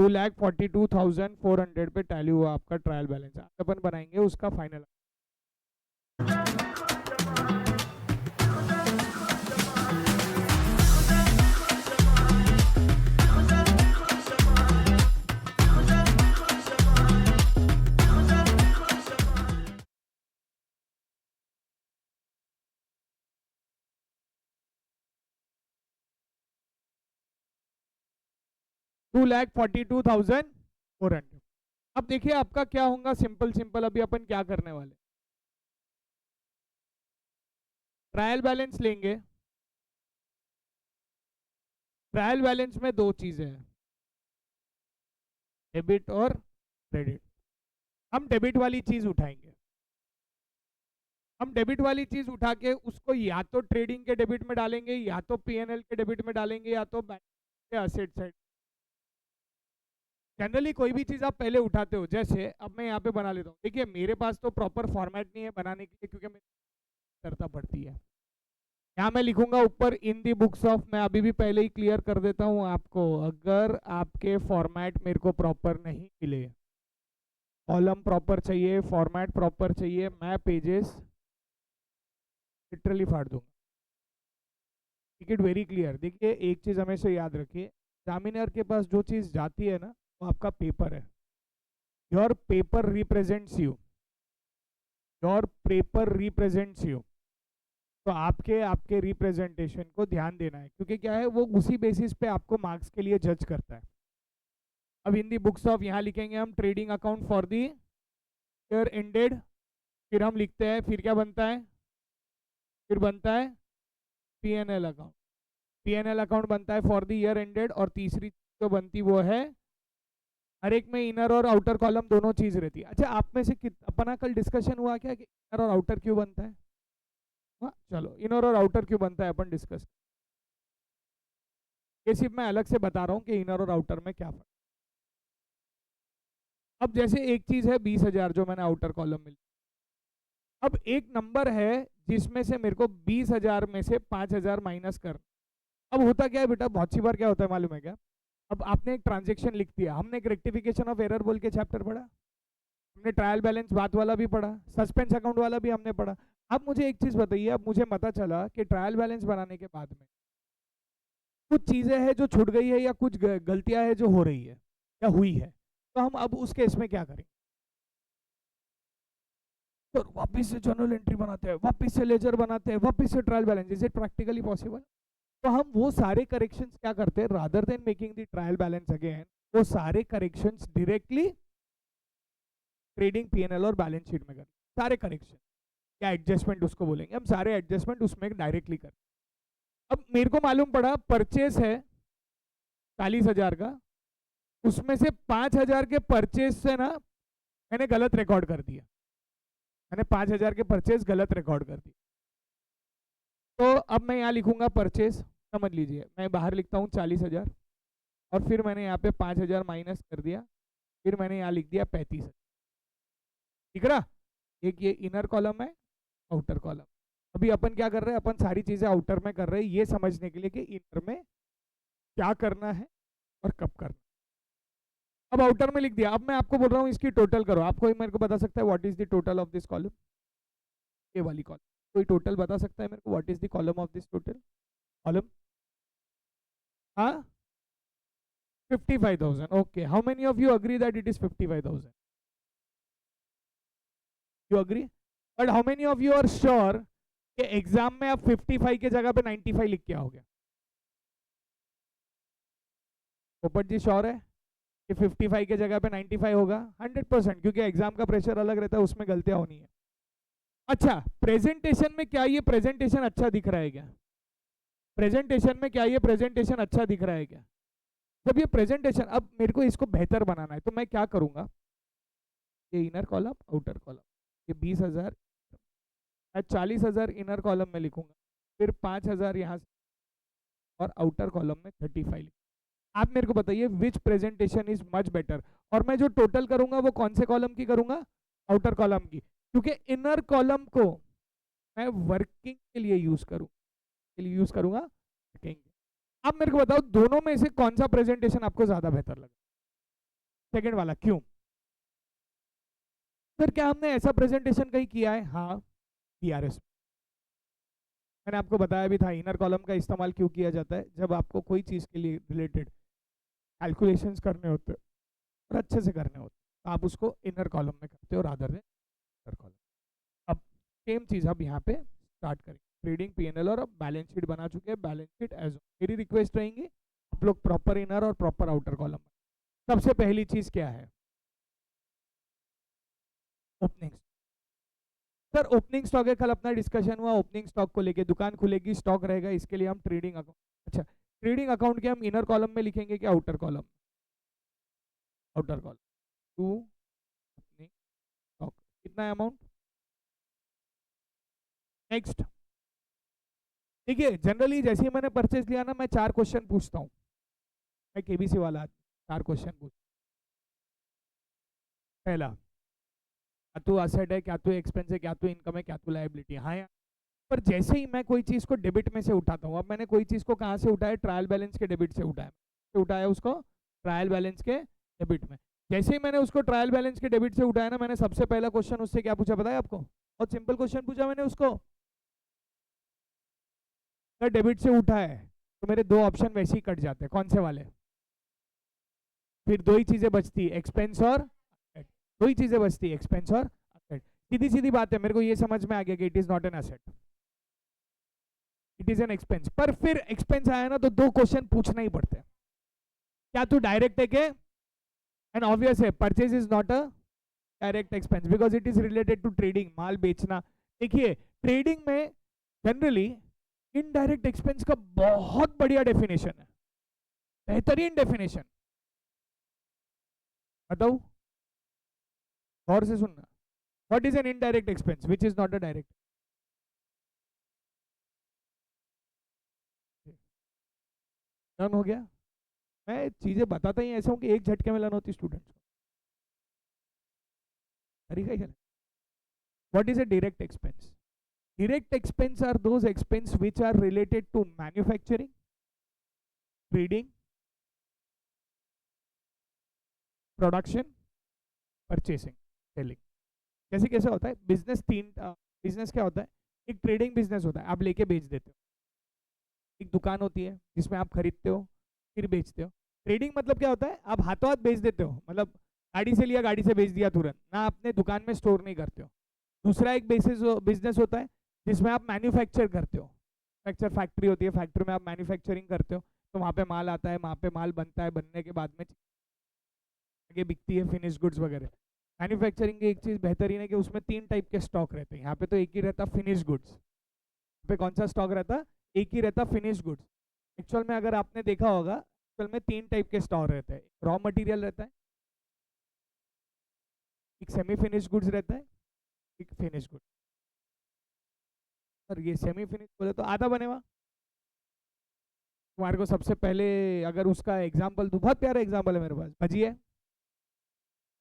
2,42,400 पे टैली हुआ आपका ट्रायल बैलेंस। अपन बनाएंगे उसका फाइनल। $2,42,400। अब देखिए आपका क्या होगा, सिंपल सिंपल अभी अपन क्या करने वाले, ट्रायल बैलेंस लेंगे। ट्रायल बैलेंस में दो चीजें हैं, डेबिट और क्रेडिट। हम डेबिट वाली चीज उठाएंगे। हम डेबिट वाली चीज उठा के उसको या तो ट्रेडिंग के डेबिट में डालेंगे, या तो पीएनएल के डेबिट में डालेंगे, या तो बैंक के असेट साइड। जनरली कोई भी चीज आप पहले उठाते हो, जैसे अब मैं यहाँ पे बना लेता हूँ। देखिए मेरे पास तो प्रॉपर फॉर्मेट नहीं है बनाने के लिए, क्योंकि मैं करता पड़ती है। यहाँ मैं लिखूंगा ऊपर इन दी बुक्स ऑफ, मैं अभी भी पहले ही क्लियर कर देता हूँ आपको, अगर आपके फॉर्मेट मेरे को प्रॉपर नहीं मिले, कॉलम प्रॉपर चाहिए, फॉर्मेट प्रॉपर चाहिए, मैं पेजेस लिटरली फाड़ दूंगा। टिक इट वेरी क्लियर। देखिए एक चीज हमेशा याद रखिए, एग्जामिनर के पास जो चीज जाती है ना, वो आपका पेपर है। Your paper represents you, your paper represents you. तो आपके आपके रिप्रेजेंटेशन को ध्यान देना है, क्योंकि क्या है, वो उसी बेसिस पे आपको मार्क्स के लिए जज करता है। अब इन दी बुक्स ऑफ यहाँ लिखेंगे हम trading account for the year ended, फिर हम लिखते हैं, फिर क्या बनता है, फिर बनता है पीएनएल अकाउंट। पीएनएल अकाउंट बनता है फॉर द ईयर एंडेड, और तीसरी जो बनती वो है, हर एक में इनर और आउटर कॉलम दोनों चीज रहती है। अच्छा आप में से अपना कल डिस्कशन हुआ क्या कि इनर और आउटर क्यों बनता है? हाँ चलो, इनर और आउटर क्यों बनता है अपन डिस्कस। ये सिर्फ मैं अलग से बता रहा हूँ कि इनर और आउटर में क्या फर्क। अब जैसे एक चीज है 20,000 जो मैंने आउटर कॉलम में, अब एक नंबर है जिसमें से मेरे को 20,000 में से 5,000 माइनस कर। अब होता क्या है बेटा, बहुत सी बार क्या होता है मालूम है क्या, अब आपने एक ट्रांजेक्शन लिख दिया, हमने एक रेक्टिफिकेशन ऑफ एरर बोल के चैप्टर पढ़ा, हमने ट्रायल बैलेंस बात वाला भी पढ़ा, सस्पेंस अकाउंट वाला भी हमने पढ़ा। अब मुझे एक चीज बताइए, अब मुझे पता चला कि ट्रायल बैलेंस बनाने के बाद में कुछ चीजें हैं जो छूट गई है, या कुछ गलतियां हैं जो हो रही है या हुई है, तो हम अब उस केस में क्या करें? तो वापस से जर्नल एंट्री बनाते हैं, वापस से लेजर बनाते हैं, वापस से trial balance. Is it practically possible? तो हम वो सारे करेक्शंस क्या करते हैं, rather than making the trial balance again, वो सारे करेक्शंस डायरेक्टली ट्रेडिंग पीएनएल और बैलेंस शीट में करते, सारे करेक्शन या एडजस्टमेंट उसको बोलेंगे हम, सारे एडजस्टमेंट उसमें डायरेक्टली कर। अब मेरे को मालूम पड़ा परचेस है 40,000 का, उसमें से 5,000 के परचेस से ना मैंने गलत रिकॉर्ड कर दिया, मैंने 5,000 के परचेस गलत रिकॉर्ड कर दिए। तो अब मैं यहाँ लिखूंगा परचेस, समझ लीजिए मैं बाहर लिखता हूँ 40,000, और फिर मैंने यहाँ पे 5,000 माइनस कर दिया, फिर मैंने यहाँ लिख दिया 35,000। ठीक है ना? एक ये इनर कॉलम है, आउटर कॉलम। अभी अपन क्या कर रहे हैं, अपन सारी चीजें आउटर में कर रहे हैं, ये समझने के लिए कि इनर में क्या करना है और कब करना। अब आउटर में लिख दिया, अब मैं आपको बोल रहा हूँ इसकी टोटल करो। आपको मेरे को बता सकता है what is the total of this column, ये वाली कॉलम, कोई टोटल बता सकता है मेरे को, what is the column of this total column? हाँ 55,000। Okay, how many of you agree that it is 55,000? You agree? But how many of you are sure कि एग्जाम में आप 55 के जगह पे 95 लिख के आओगे? पोपट जी श्योर है कि 55 के जगह पे 95 होगा? 100%, क्योंकि एग्जाम का प्रेशर अलग रहता है, उसमें गलतियां होनी है। अच्छा प्रेजेंटेशन में क्या ये प्रेजेंटेशन अच्छा दिख रहा है क्या? प्रेजेंटेशन में क्या ये प्रेजेंटेशन अच्छा दिख रहा है क्या? जब ये प्रेजेंटेशन, अब मेरे को इसको बेहतर बनाना है, तो मैं क्या करूंगा, ये इनर कॉलम आउटर कॉलम, ये 20,000, मैं 40,000 इनर कॉलम में लिखूंगा, फिर 5,000 यहाँ से, और आउटर कॉलम में 35। आप मेरे को बताइए विच प्रेजेंटेशन इज मच बेटर। और मैं जो टोटल करूंगा वो कौन से कॉलम की करूंगा? आउटर कॉलम की, क्योंकि इनर कॉलम को मैं वर्किंग के लिए यूज करूंगा वर्किंग। आप मेरे को बताओ दोनों में से कौन सा प्रेजेंटेशन आपको ज्यादा बेहतर लगा? सेकंड वाला क्यों? सर क्या हमने ऐसा प्रेजेंटेशन कहीं किया है? हाँ टीआरएस। मैंने आपको बताया भी था इनर कॉलम का इस्तेमाल क्यों किया जाता है, जब आपको कोई चीज़ के लिए रिलेटेड कैलकुलेशंस करने होते हैं और अच्छे से करने होते हैं तो आप उसको इनर कॉलम में करते हो रादर देन आउटर कॉलम। अब सेम चीज़ अब यहाँ पे स्टार्ट करें। ट्रेडिंग पीएनएल और अब बैलेंस शीट बना चुके हैं, बैलेंस शीट एज मेरी रिक्वेस्ट रहेंगी आप लोग प्रॉपर इनर और प्रॉपर आउटर कॉलम। सबसे पहली चीज़ क्या है? ओपनिंग। सर ओपनिंग स्टॉक है, कल अपना डिस्कशन हुआ ओपनिंग स्टॉक को लेके, दुकान खुलेगी स्टॉक रहेगा, इसके लिए हम ट्रेडिंग अकाउंट, अच्छा ट्रेडिंग अकाउंट के हम इनर कॉलम में लिखेंगे क्या outer column? Outer column to opening stock, कितना है अमाउंट? नेक्स्ट देखिए जनरली जैसे ही मैंने परचेज लिया ना मैं 4 क्वेश्चन पूछता हूँ, मैं केबीसी वाला आदमी, 4 क्वेश्चन पूछ। पहला, क्या तू असेट है, क्या तू एक्सपेंस है, क्या तू इनकम है, क्या तू लायबिलिटी है? हाँ या? पर जैसे ही मैं कोई चीज को डेबिट में से उठाता हूँ, अब मैंने कोई चीज को कहाँ से उठाया? ट्रायल बैलेंस के डेबिट से उठाया, उठाया उसको ट्रायल बैलेंस के डेबिट में। जैसे ही मैंने उसको ट्रायल बैलेंस के डेबिट से उठाया ना, मैंने सबसे पहला क्वेश्चन उससे क्या पूछा पता है आपको? बहुत सिंपल क्वेश्चन पूछा मैंने उसको, अगर डेबिट से उठा है तो मेरे 2 ऑप्शन वैसे ही कट जाते हैं, कौन से वाले? फिर 2 ही चीजें बचती है, एक्सपेंस और asset। 2 ही चीजें बचती है, एक्सपेंस और asset। सीधी सीधी बात है, मेरे को ये समझ में आ गया कि it is not an asset, it is an expense. पर फिर एक्सपेंस आया ना तो 2 क्वेश्चन पूछना ही पड़ते हैं, क्या तू डायरेक्ट है क्या? एंड ऑब्वियस है purchase is not a direct expense because it is related to trading, माल बेचना। देखिए ट्रेडिंग में जनरली इनडायरेक्ट एक्सपेंस का बहुत बढ़िया डेफिनेशन है, बेहतरीन डेफिनेशन। बताओ, गौर से सुनना। What is an indirect expense which is not a direct? Learn हो गया? मैं चीजें बताता ही ऐसा हूँ कि एक झटके में लर्न होती स्टूडेंट्स को, तरीका ही है। What is a direct expense? Direct expense are those expense which are related to manufacturing, trading, production, purchasing, selling। जैसे कैसे होता है बिजनेस? बिजनेस क्या होता है? एक ट्रेडिंग बिजनेस होता है, आप लेके बेच देते हो। एक दुकान होती है जिसमें आप खरीदते हो फिर बेचते हो। ट्रेडिंग मतलब क्या होता है? आप हाथों हाथ बेच देते हो, मतलब गाड़ी से लिया गाड़ी से बेच दिया तुरंत ना, अपने दुकान में स्टोर नहीं करते हो। दूसरा एक बिजनेस होता है जिसमें आप मैन्युफैक्चर करते हो, मैन्युफैक्चर फैक्ट्री होती है, फैक्ट्री में आप मैन्युफैक्चरिंग करते हो, तो वहाँ पे माल आता है, वहाँ पे माल बनता है, बनने के बाद में आगे बिकती है फिनिश गुड्स वगैरह। मैन्युफैक्चरिंग की एक चीज़ बेहतरीन है कि उसमें 3 टाइप के स्टॉक रहते हैं, यहाँ पे तो एक ही रहता फिनिश गुड्स। पे कौन सा स्टॉक रहता? एक ही रहता, फिनिश गुड्स। एक्चुअल में अगर आपने देखा होगा एक्चुअल में 3 टाइप के स्टॉक रहते हैं, रॉ मटेरियल रहता है, एक सेमी फिनिश गुड्स रहता है, एक फिनिश गुड्स। और ये सेमी फिनिश बोले तो आधा बने हुआ। तुम्हारे को सबसे पहले अगर उसका एग्जाम्पल दूं, बहुत प्यारा एग्जाम्पल है मेरे पास, भजी है,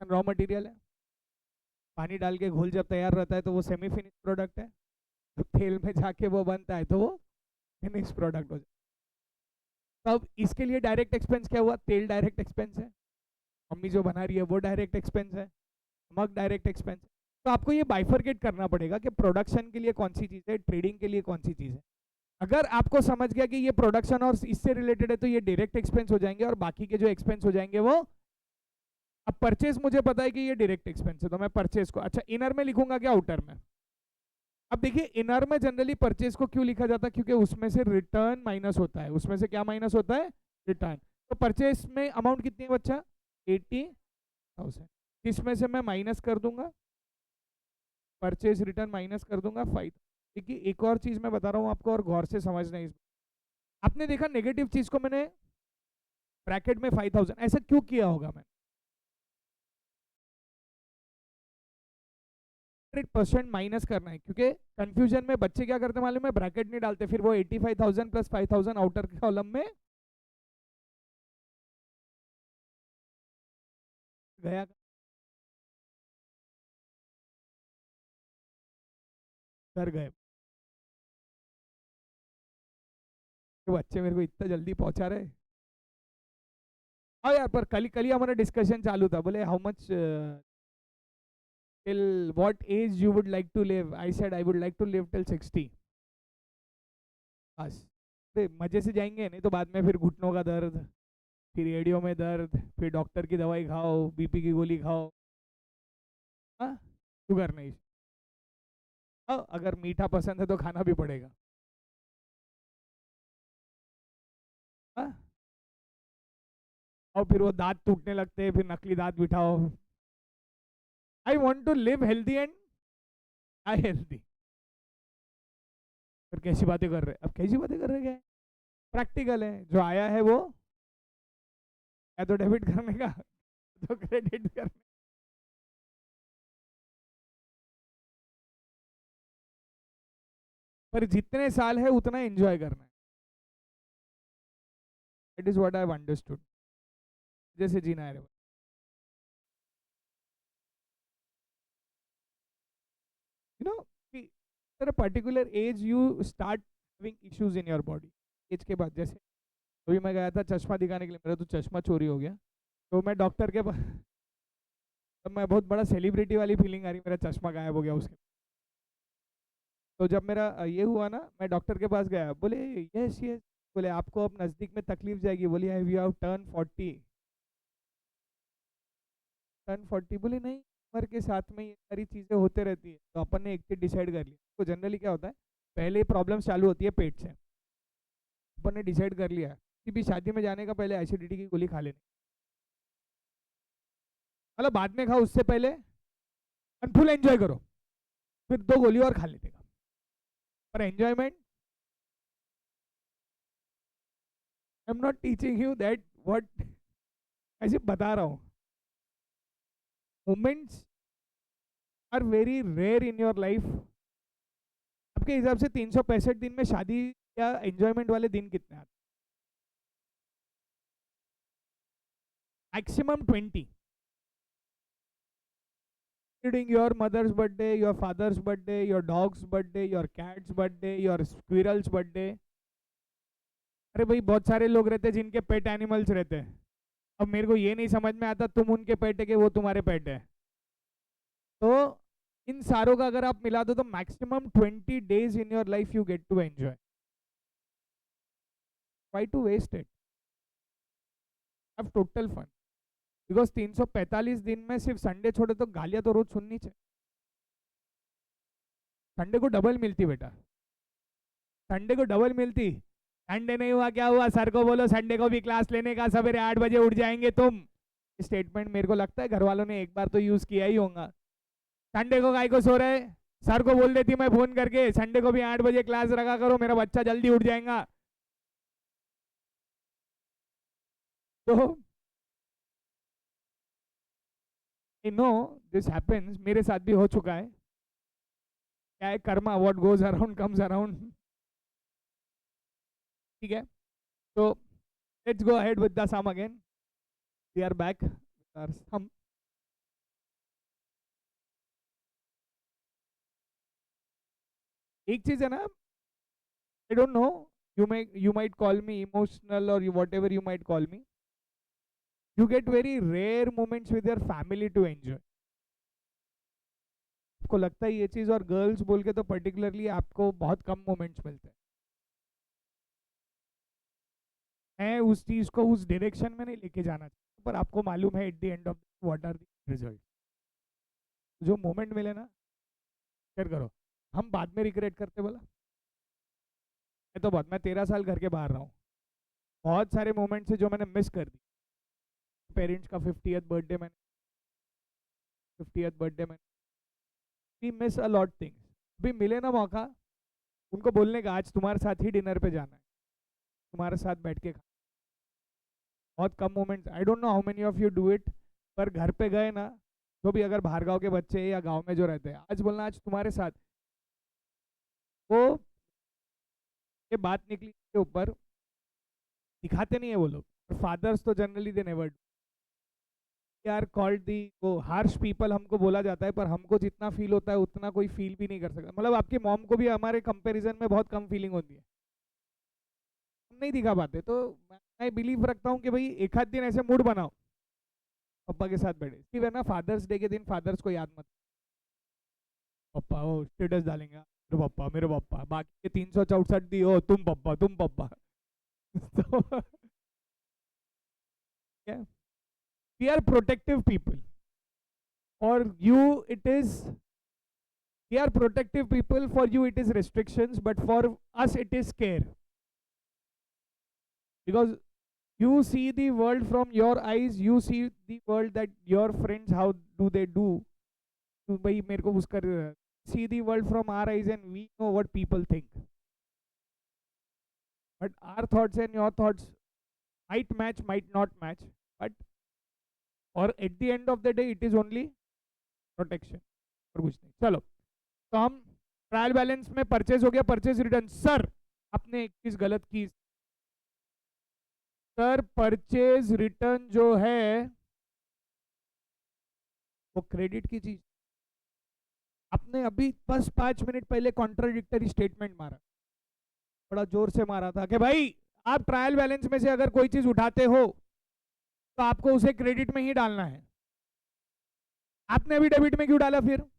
रॉ मटेरियल है, पानी डाल के घोल जब तैयार रहता है तो वो सेमी फिनिश प्रोडक्ट है, जब तेल में जाके वो बनता है तो वो फिनिश प्रोडक्ट हो जाता है। तब इसके लिए डायरेक्ट एक्सपेंस क्या हुआ? तेल डायरेक्ट एक्सपेंस है, मम्मी जो बना रही है वो डायरेक्ट एक्सपेंस है, नमक डायरेक्ट एक्सपेंस है। तो आपको ये बाइफरकेट करना पड़ेगा कि प्रोडक्शन के लिए कौन सी चीज़ है, ट्रेडिंग के लिए कौन सी चीज़ है। अगर आपको समझ गया कि ये प्रोडक्शन और इससे रिलेटेड है तो ये डायरेक्ट एक्सपेंस हो जाएंगे और बाकी के जो एक्सपेंस हो जाएंगे वो। अब परचेज मुझे पता है कि ये डायरेक्ट एक्सपेंस है तो मैं परचेज को अच्छा इनर में लिखूंगा क्या आउटर में? अब देखिए इनर में जनरली परचेज को क्यों लिखा जाता है? क्योंकि उसमें से रिटर्न माइनस होता है, उसमें से क्या माइनस होता है? रिटर्न। तो परचेज में अमाउंट कितनी है बच्चा? 80,000, इसमें से मैं माइनस कर दूंगा, परचेज रिटर्न माइनस कर दूंगा 5। देखिए एक और चीज मैं बता रहा हूँ आपको और गौर से समझना इस, आपने देखा नेगेटिव चीज को मैंने ब्रैकेट में 5,000 ऐसा क्यों किया होगा? मैं 100% माइनस करना है क्योंकि कंफ्यूजन में बच्चे क्या करते मालूम है, ब्रैकेट नहीं डालते, फिर वो 85,000 प्लस 5,000 आउटर कॉलम में गया, कर गए। तो बच्चे मेरे को इतना जल्दी पहुंचा रहे। हाँ यार, पर कल ही हमारा डिस्कशन चालू था, बोले how much till what age you would like to live, I said I would like to live till 60 बस। मजे से जाएंगे, नहीं तो बाद में फिर घुटनों का दर्द, फिर एड़ियों में दर्द, फिर डॉक्टर की दवाई खाओ, बीपी की गोली खाओ। हाँ, शुगर नहीं। हाँ, अगर मीठा पसंद है तो खाना भी पड़ेगा। हाँ, और फिर वो दांत टूटने लगते हैं, फिर नकली दांत बिठाओ। I want to live healthy and I healthy. फिर कैसी बातें कर रहे हैं, अब कैसी बातें कर रहे हैं, क्या है? प्रैक्टिकल है, जो आया है वो या तो डेबिट करने का तो क्रेडिट करने। पर जितने साल है उतना एंजॉय करना है। It is what I have understood. जैसे जीना है रे। यू नो कि at a particular age you start having issues in your body। Age के बाद, जैसे अभी मैं गया था चश्मा दिखाने के लिए, मेरा तो चश्मा चोरी हो गया। तो मैं डॉक्टर के पास, तब मैं बहुत बड़ा सेलिब्रिटी वाली फीलिंग आ रही, मेरा चश्मा गायब हो गया उसके। तो जब मेरा ये हुआ ना, मैं डॉक्टर के पास गया, बोले यस यस, बोले आपको अब नज़दीक में तकलीफ जाएगी, बोले have you have turn 40, turn 40, बोले नहीं, उम्र के साथ में ये सारी चीज़ें होते रहती है। तो अपन ने एक चीज डिसाइड कर लिया, तो जनरली क्या होता है, पहले प्रॉब्लम चालू होती है पेट से। अपन ने डिसाइड कर लिया कि भी शादी में जाने का पहले एसिडिटी की गोली खा लेनी, मतलब बाद में खाओ, उससे पहले फुल एंजॉय करो, फिर 2 गोली और खा लेते का, पर enjoyment. I am not teaching you that what, ऐसे बता रहा हूँ। Moments are very rare in your life. आपके हिसाब से 365 दिन में शादी या एंजॉयमेंट वाले दिन कितने आते? Maximum 20, including your mother's birthday, your father's birthday, your dog's birthday, your cat's birthday, your squirrel's birthday। अरे भाई, बहुत सारे लोग रहते हैं जिनके पेट एनिमल्स रहते हैं। अब मेरे को ये नहीं समझ में आता, तुम उनके पेट है कि वो तुम्हारे पेट है। तो इन सारों का अगर आप मिला दो तो maximum 20 days in your life you get to enjoy. Why to waste it, have total fun. Because 345 दिन में सिर्फ संडे छोड़े तो गालियां तो रोज सुननी चाहिए। संडे को डबल मिलती बेटा, संडे को डबल मिलती। संडे नहीं हुआ क्या हुआ, सर को बोलो संडे को भी क्लास लेने का, सवेरे 8 बजे उठ जाएंगे तुम। स्टेटमेंट मेरे को लगता है घर वालों ने एक बार तो यूज किया ही होगा। संडे को गाय को सो रहे, सर को बोल देती मैं फोन करके संडे को भी 8 बजे क्लास रखा करो, मेरा बच्चा जल्दी उठ जाएगा। तो आई नो दिस हैपेंस, मेरे साथ भी हो चुका है। क्या है, karma, what goes around comes around. ठीक है, तो let's go ahead with the sum again. We are back our sum. एक चीज है ना, I don't know, you might call me emotional or you whatever you might call me, you get very rare moments with your family to enjoy। आपको लगता है ये चीज, और गर्ल्स बोल के तो पर्टिकुलरली आपको बहुत कम मोमेंट्स मिलते हैं। मैं उस चीज को उस डायरेक्शन में नहीं लेके जाना चाहता, पर आपको मालूम है at the end of what are the result. जो मोमेंट मिले ना, शेयर करो। हम बाद में रिग्रेट करते बोला, मैं 13 साल घर के बाहर रहा हूँ, बहुत सारे मोमेंट्स है जो मैंने मिस कर दी। पेरेंट्स का 50th बर्थडे मैंने we miss a lot things. भी मिले ना मौका उनको बोलने का, आज तुम्हारे साथ ही डिनर पे जाना है, तुम्हारे साथ बैठ के खा। बहुत कम moments, I don't know how many of you do it, पर घर पे गए ना, जो भी अगर बाहर गाँव के बच्चे या गाँव में जो रहते हैं, आज बोलना आज तुम्हारे साथ, वो ये बात निकली के ऊपर दिखाते नहीं है वो लोग। फादर्स तो generally they never are called the, वो हार्श पीपल हमको बोला जाता है, पर हमको जितना फील होता है उतना कोई फील भी नहीं कर सकता। मतलब आपकी मॉम को भी हमारे कंपैरिजन में बहुत कम फीलिंग होती है, हम नहीं दिखा पाते। तो मैं मैं बिलीव रखता हूँ कि भाई एक आध दिन ऐसे मूड बनाओ, पापा के साथ बैठे, कि वरना फादर्स डे के दिन फादर्स को याद मत, पापा वो स्टेटस डालेंगे मेरे पापा, बाकी के 364 दी हो तुम पापा तुम पापा। तो वी आर प्रोटेक्टिव पीपल, और you it is, we are protective people, for you it is restrictions, but for us it is care, because you see the world from your eyes, you see the world that your friends how do they do, तो भाई मेरे को उसका see the world from our eyes and we know what people think, but our thoughts and your thoughts might match might not match, but or at the end of the day it is only protection और कुछ नहीं। चलो, तो हम trial balance में purchase हो गया, purchase return. Sir आपने एक चीज गलत की सर, परचेज रिटर्न जो है वो क्रेडिट की चीज, आपने अभी बस 5 मिनट पहले कॉन्ट्राडिक्टरी स्टेटमेंट मारा, बड़ा जोर से मारा था कि भाई आप ट्रायल बैलेंस में से अगर कोई चीज उठाते हो तो आपको उसे क्रेडिट में ही डालना है। आपने अभी डेबिट में क्यों डाला? फिर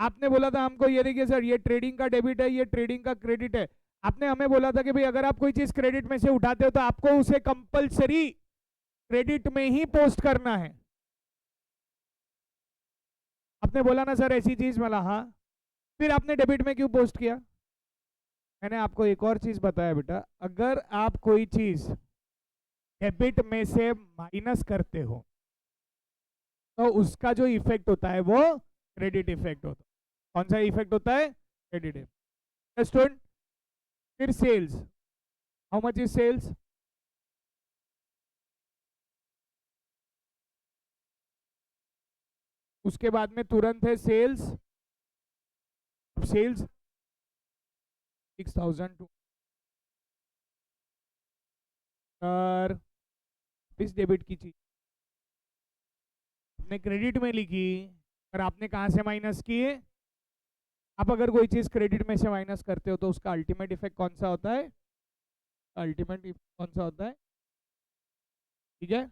आपने बोला था हमको ये देखिए सर, ये ट्रेडिंग का डेबिट है, ये ट्रेडिंग का क्रेडिट है। आपने हमें बोला था कि भाई अगर आप कोई चीज क्रेडिट में से उठाते हो तो आपको उसे कंपलसरी क्रेडिट में ही पोस्ट करना है। आपने बोला ना सर ऐसी चीज, मला हाँ, फिर आपने डेबिट में क्यों पोस्ट किया? मैंने आपको एक और चीज बताया बेटा, अगर आप कोई चीज डेबिट में से माइनस करते हो तो उसका जो इफेक्ट होता है वो क्रेडिट इफेक्ट होता है। कौन सा इफेक्ट होता है? Credit effect. फिर sales, how much is sales? उसके बाद में तुरंत है सेल्स, सेल्स 6000 सर, इस डेबिट की चीज आपने क्रेडिट में लिखी, पर आपने कहां से माइनस किए? आप अगर कोई चीज क्रेडिट में से माइनस करते हो तो उसका अल्टीमेट इफेक्ट कौन सा होता है? अल्टीमेट इफेक्ट कौन सा होता है? ठीक है,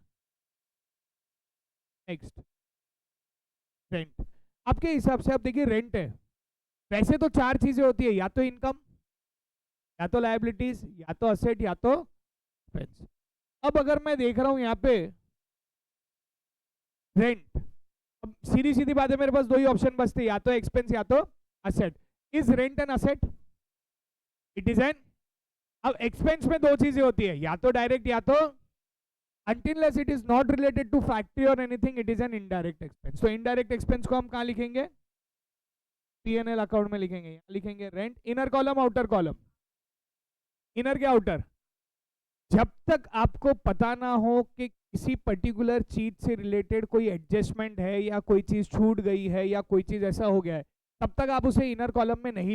नेक्स्ट, रेंट। आपके हिसाब से आप देखिए, रेंट है, वैसे तो चार चीजें होती है, या तो इनकम, या तो लायबिलिटीज, या तो असेट, या तो एक्सपेंस। अब अगर मैं देख रहा हूं यहाँ पे रेंट, अब सीधी सीधी बात है, मेरे पास दो ही ऑप्शन बचते, या तो एक्सपेंस या तो asset. Is rent an asset? It is an. अब एक्सपेंस में दो चीजें होती है, या तो डायरेक्ट या तो, unless it is not related to factory or anything, it is an indirect expense। तो indirect expense को हम कहाँ लिखेंगे? P&L अकाउंट में लिखेंगे, यहाँ लिखेंगे rent. Inner column outer column? Inner के आउटर? जब तक आपको पता ना हो कि किसी पर्टिकुलर चीज से रिलेटेड कोई एडजस्टमेंट है या कोई चीज छूट गई है या कोई चीज ऐसा हो गया है, तब तक आप उसे इनर कॉलम में नहीं।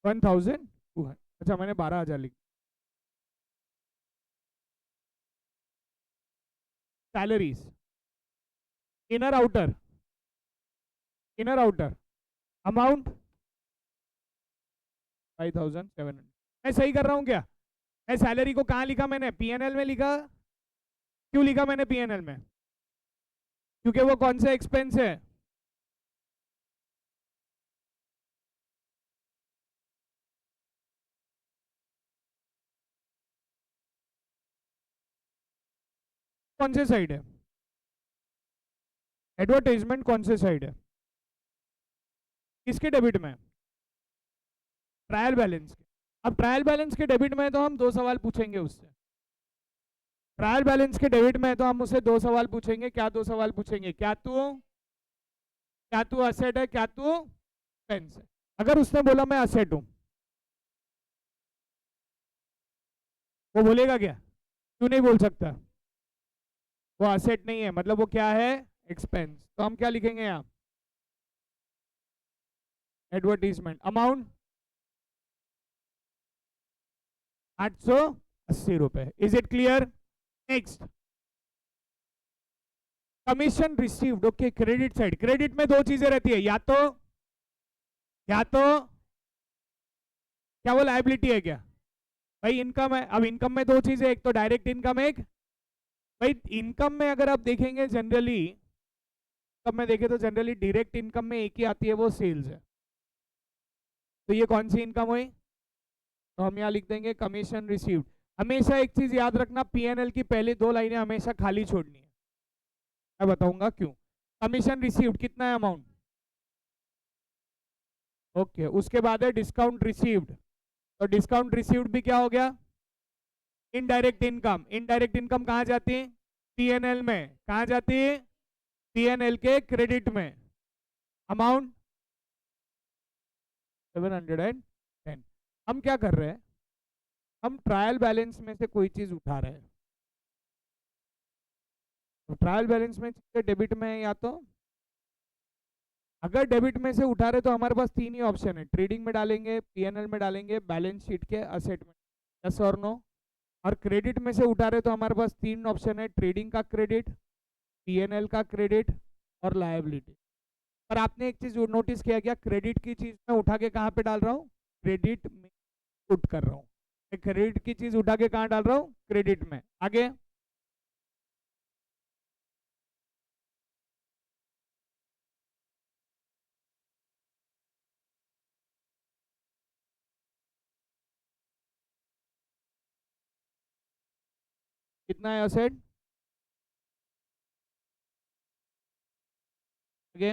1200, अच्छा मैंने 12,000 लिखा। Salaries, inner outer, inner outer amount 5700। मैं सही कर रहा हूं क्या? मैं सैलरी को कहां लिखा? मैंने पीएनएल में लिखा। क्यों लिखा मैंने पीएनएल में? क्योंकि वो कौन सा एक्सपेंस है? कौन से साइड है? एडवर्टाइजमेंट कौन से साइड है? किसके डेबिट में? ट्रायल बैलेंस के। अब ट्रायल बैलेंस के डेबिट में तो हम दो सवाल पूछेंगे उससे। ट्रायल बैलेंस के डेबिट में तो हम उसे दो सवाल पूछेंगे। क्या दो सवाल पूछेंगे? क्या तू असेट है, क्या तू एक्सपेंस है? अगर उसने बोला मैं असेट हूं, वो बोलेगा क्या? क्यों नहीं बोल सकता? वो असेट नहीं है, मतलब वो क्या है? एक्सपेंस। तो हम क्या लिखेंगे यहाँ? एडवर्टीजमेंट अमाउंट 880 रुपए। Is it clear? Next, commission received, okay, credit side, credit में दो चीजें रहती है, या तो क्या वो लायबिलिटी है क्या भाई, इनकम है। अब इनकम में दो चीजें, एक तो डायरेक्ट इनकम, एक भाई इनकम में अगर आप देखेंगे जनरली, इनकम में देखें तो जनरली डायरेक्ट इनकम में एक ही आती है, वो सेल्स है। तो ये कौन सी इनकम हुई, तो हम यहाँ लिख देंगे कमीशन रिसीव्ड। हमेशा एक चीज याद रखना, पीएनएल की पहली दो लाइनें हमेशा खाली छोड़नी है, मैं बताऊंगा क्यों। कमीशन रिसीव्ड कितना है अमाउंट, ओके, उसके बाद है डिस्काउंट रिसीव्ड, तो डिस्काउंट रिसीव्ड भी क्या हो गया, इनडायरेक्ट इनकम। इनडायरेक्ट इनकम कहाँ जाती है, पीएनएल में, कहाँ जाती है, पीएनएल के क्रेडिट में, अमाउंट 710। हम क्या कर रहे हैं, हम ट्रायल बैलेंस में से कोई चीज उठा रहे हैं, तो ट्रायल बैलेंस में डेबिट में है, या तो अगर डेबिट में से उठा रहे तो हमारे पास तीन ही ऑप्शन है, ट्रेडिंग में डालेंगे, पीएनएल में डालेंगे, बैलेंस शीट के असेट में, यस और नो। और क्रेडिट में से उठा रहे तो हमारे पास तीन ऑप्शन है, ट्रेडिंग का क्रेडिट, पीएनएल का क्रेडिट और लायबिलिटी। पर आपने एक चीज नोटिस किया क्या, क्रेडिट की चीज मैं उठा के कहाँ पे डाल रहा हूँ, क्रेडिट में पुट कर रहा हूँ, क्रेडिट की चीज उठा के कहाँ डाल रहा हूँ, क्रेडिट में। आगे कितना है असेट, आगे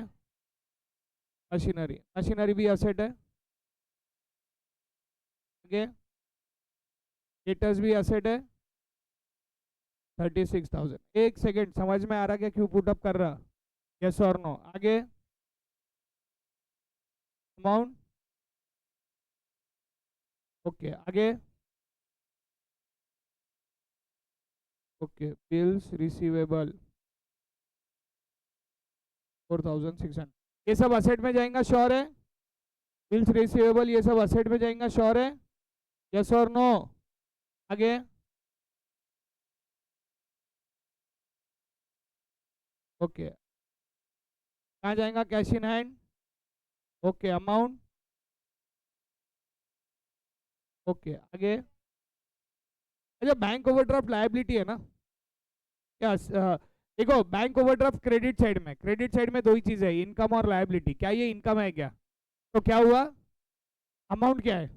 मशीनरी, मशीनरी भी असेट है, आगे डेटर्स भी असेट है, 36,000। एक सेकेंड, समझ में आ रहा क्या क्यों पुटअप कर रहा, यस और नो। आगे अमाउंट, ओके, आगे ओके, बिल्स रिसीवेबल 4,600, ये सब असेट में जाएगा, श्योर है, बिल्स रिसीवेबल ये सब असेट में जाएगा, श्योर है, यस और नो। आगे ओके, कहाँ जाएगा, cash in hand, okay, amount, okay, आगे। अच्छा, बैंक ओवरड्राफ्ट लायबिलिटी है ना, क्या देखो, बैंक ओवरड्राफ्ट क्रेडिट साइड में, क्रेडिट साइड में दो ही चीज है, इनकम और लायबिलिटी, क्या ये इनकम है क्या, तो क्या हुआ, अमाउंट क्या है,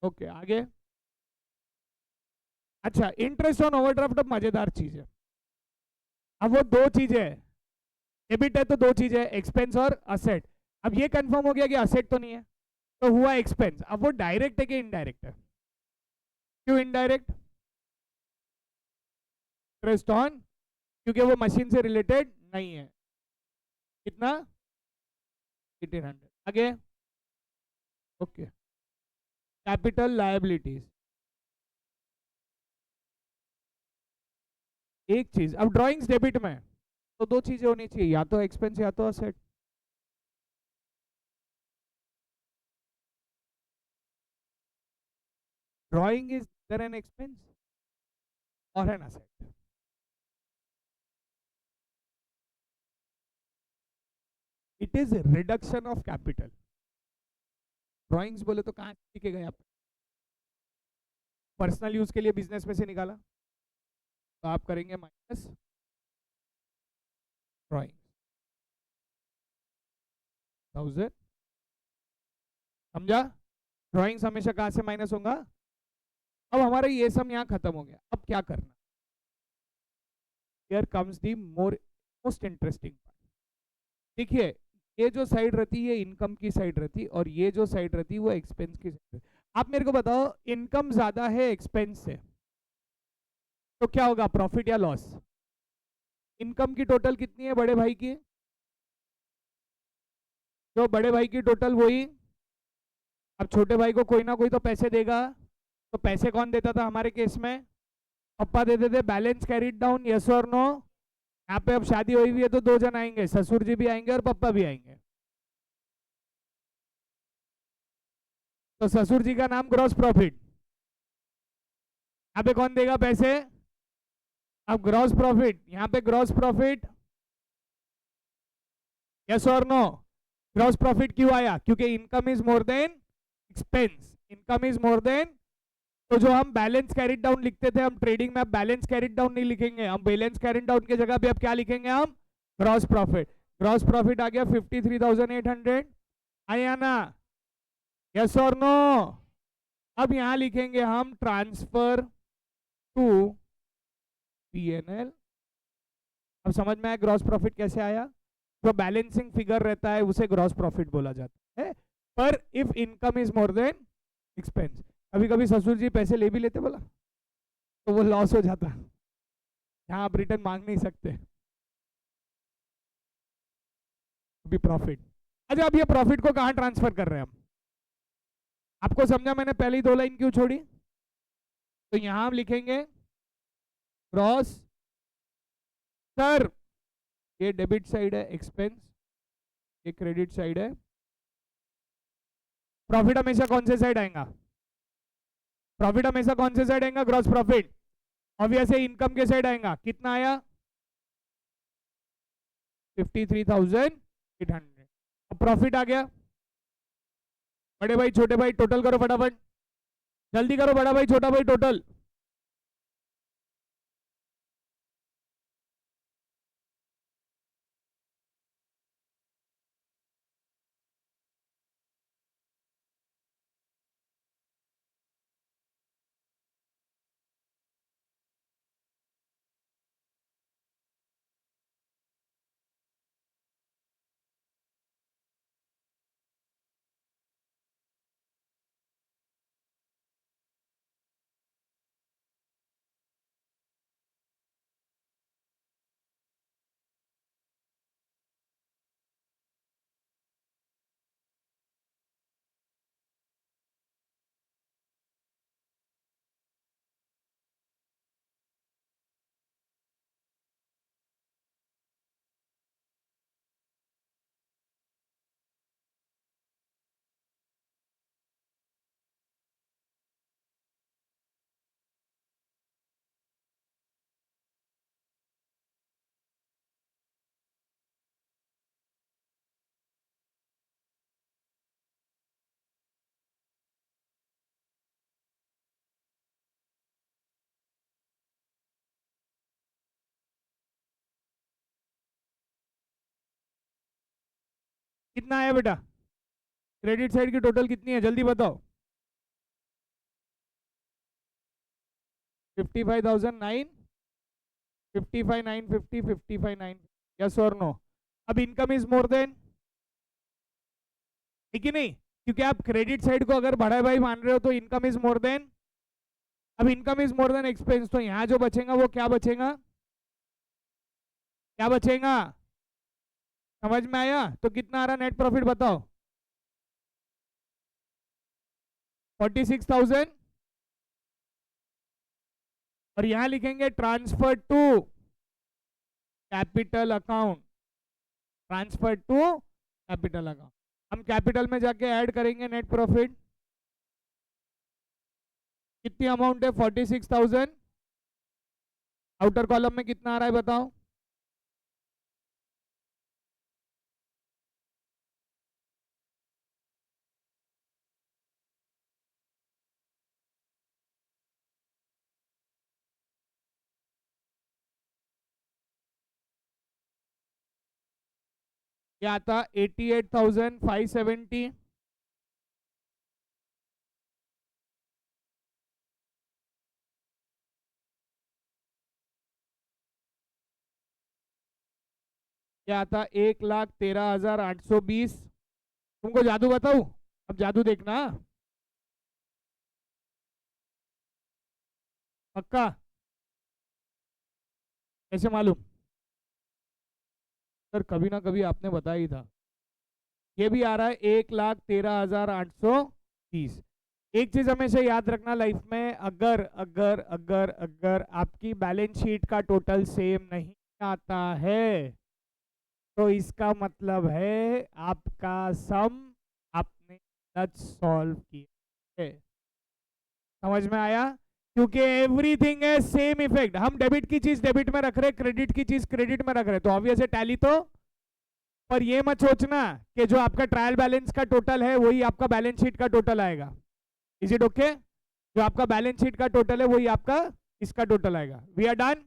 ओके, आगे। अच्छा, इंटरेस्ट ऑन ओवरड्राफ्ट, अब मजेदार चीज है, अब वो दो चीजें है, डेबिट है तो दो चीजें है, एक्सपेंस और असेट। अब ये कंफर्म हो गया कि असेट तो नहीं है, तो हुआ एक्सपेंस। अब वो डायरेक्ट है कि इनडायरेक्ट है, क्यों इनडायरेक्ट, इंटरेस्ट ऑन, क्योंकि वो मशीन से रिलेटेड नहीं है, कितना 1800। आगे ओके, कैपिटल लायबिलिटीज, एक चीज, अब ड्राइंग्स डेबिट में तो दो चीजें होनी चाहिए, या तो एक्सपेंस या तो asset. Drawing is either an expense or an asset, it is a reduction of capital। Drawings बोले तो कहाँ लिखे गए, आप पर्सनल यूज के लिए बिजनेस में से निकाला, तो आप करेंगे माइनस ड्राइंग 1000, समझा, ड्राइंग्स हमेशा कहाँ से माइनस होगा। अब हमारा ये सब यहाँ खत्म हो गया, अब क्या करना, here comes the most interesting part. देखिए, ये जो साइड रहती है इनकम की साइड रहती, और ये जो साइड रहती है वो एक्सपेंस की साइड रहती। आप मेरे को बताओ, इनकम ज्यादा है एक्सपेंस से, तो क्या होगा, प्रॉफिट या लॉस। इनकम की टोटल कितनी है बड़े भाई की, जो बड़े भाई की टोटल वही, अब छोटे भाई को कोई ना कोई तो पैसे देगा, तो पैसे कौन देता था हमारे केस में, पापा देते थे, बैलेंस कैरिड डाउन, यस और नो। यहाँ पे अब शादी हुई हुई है तो दो जन आएंगे, ससुर जी भी आएंगे और पापा भी आएंगे, तो ससुर जी का नाम ग्रॉस प्रॉफिट, यहाँ पे कौन देगा पैसे, अब ग्रॉस प्रॉफिट, यहाँ पे ग्रॉस प्रॉफिट, यस और नो? ग्रॉस प्रॉफिट क्यों आया? क्योंकि income is more than expense, income is more than. तो जो हम बैलेंस कैरिड डाउन लिखते थे, हम ट्रेडिंग में अब बैलेंस कैरिड डाउन नहीं लिखेंगे, हम बैलेंस कैरिड डाउन की जगह पे अब क्या लिखेंगे? हम ग्रॉस प्रॉफिट। ग्रॉस प्रॉफिट आ गया 53,800, आया ना? यस और नो? अब यहां लिखेंगे हम ट्रांसफर टू पीएनएल। अब समझ में आया ग्रॉस प्रॉफिट कैसे आया? जो बैलेंसिंग फिगर रहता है उसे ग्रॉस प्रॉफिट बोला जाता है। पर if income is more than expense, कभी कभी ससुर जी पैसे ले भी लेते बोला, तो वो लॉस हो जाता, यहाँ आप रिटर्न मांग नहीं सकते, अभी प्रॉफिट। अच्छा, अब ये प्रॉफिट को कहाँ ट्रांसफर कर रहे हैं हम? आपको समझा मैंने पहली दो लाइन क्यों छोड़ी? तो यहां हम लिखेंगे ग्रॉस, सर ये डेबिट साइड है एक्सपेंस, ये क्रेडिट साइड है, प्रॉफिट हमेशा कौन से साइड आएगा? प्रॉफिट हमेशा कौन से साइड आएगा? Gross profit. ऑब्वियसली इनकम के साइड आएगा। कितना आया? 53,800। अब प्रॉफिट आ गया। बड़े भाई छोटे भाई टोटल करो फटाफट, जल्दी करो बड़ा भाई छोटा भाई टोटल। कितना आया बेटा? क्रेडिट साइड की टोटल कितनी है जल्दी बताओ? 55,009, 55,950, 55,9, यस और नो? अब इनकम इज मोर देन, ठीक है नहीं? क्योंकि आप क्रेडिट साइड को अगर बड़ा भाई मान रहे हो तो इनकम इज मोर देन, अब income is more than expense, तो यहां जो बचेगा वो क्या बचेगा? क्या बचेगा? समझ में आया? तो कितना आ रहा नेट प्रॉफिट बताओ? 46,000। और यहां लिखेंगे transfer to capital account, transfer to capital account. हम कैपिटल में जाके ऐड करेंगे नेट प्रॉफिट। कितनी अमाउंट है? 46,000। आउटर कॉलम में कितना आ रहा है बताओ? क्या आता? 88,570। क्या आता? 1,13,820। तुमको जादू बताऊं? अब जादू देखना, पक्का? कैसे मालूम? सर कभी ना कभी आपने बताया ही था। ये भी आ रहा है 1,13,830। एक चीज हमेशा याद रखना लाइफ में, अगर अगर अगर अगर आपकी बैलेंस शीट का टोटल सेम नहीं आता है तो इसका मतलब है आपका सम आपने गलत सॉल्व किया है। समझ में आया? क्योंकि एवरीथिंग है सेम इफेक्ट। हम डेबिट की चीज डेबिट में रख रहे, क्रेडिट की चीज क्रेडिट में रख रहे, तो ऑब्वियस है टैली तो। पर ये मत सोचना कि जो आपका ट्रायल बैलेंस का टोटल है वही आपका बैलेंस शीट का टोटल आएगा। Is it okay? जो आपका बैलेंस शीट का टोटल है वही आपका इसका टोटल आएगा। We are done.